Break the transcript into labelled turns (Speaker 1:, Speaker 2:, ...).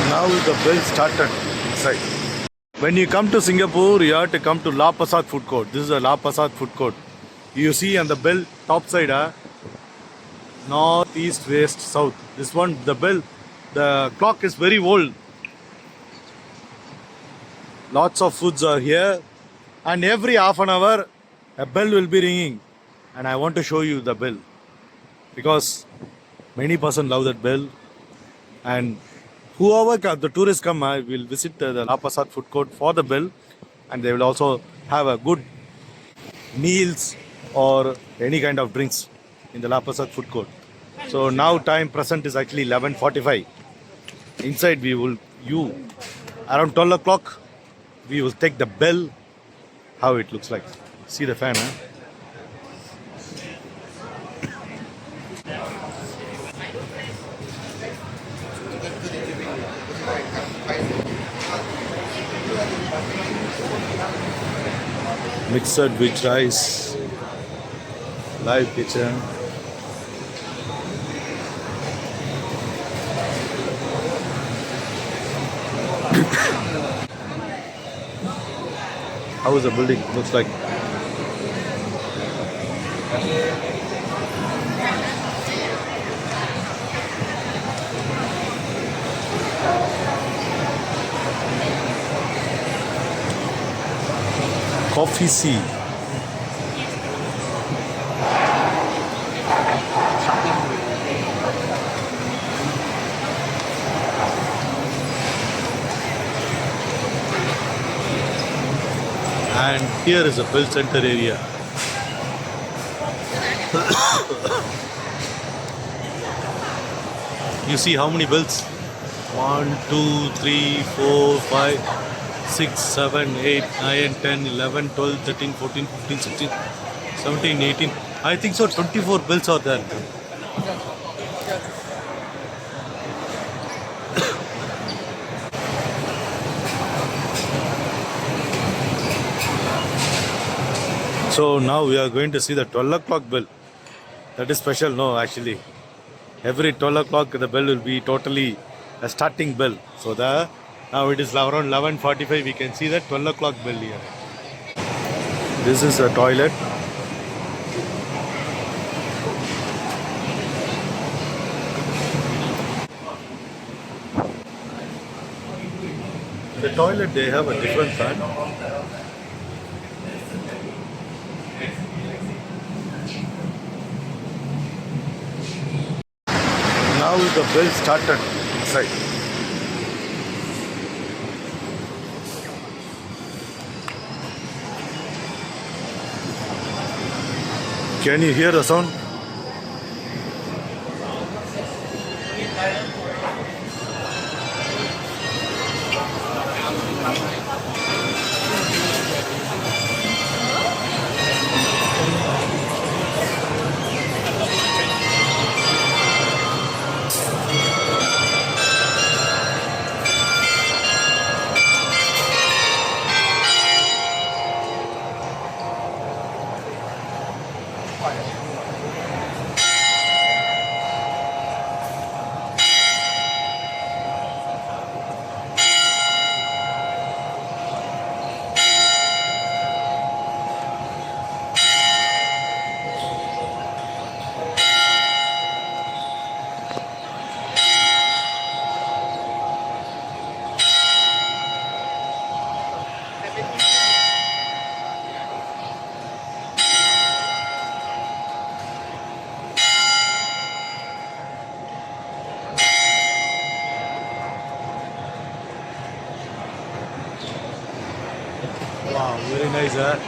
Speaker 1: Now the bell started inside. When you come to Singapore, you have to come to La Pasad food court. This is a La Pasad food court. You see on the bell top side, north, east, west, south. This one, the bell, the clock is very old. Lots of foods are here, and every half an hour, a bell will be ringing. And I want to show you the bell because many person love that bell. And whoever the tourists come, will visit the La Pasad food court for the bell, and they will also have a good meals or any kind of drinks in the La Pasad food court. So now time present is actually 11:45. Inside around 12 o'clock we will take the bell. How it looks like. See the fan, huh? Mixed with rice, live kitchen. How is the building? Looks like. Coffee sea. And here is a bell center area. You see how many bells? 1, 2, 3, 4, 5, 6, 7, 8, 9, 10, 11, 12, 13, 14, 15, 16, 17, 18. I think so 24 bells are there. So now we are going to see the 12 o'clock bell. That is special, no, actually. Every 12 o'clock the bell will be totally a starting bell. So now it is around 11:45. We can see that 12 o'clock bell here. This is a toilet. The toilet, they have a different fan. Now the bell started inside. Can you hear the sound? Wow, very nice, huh?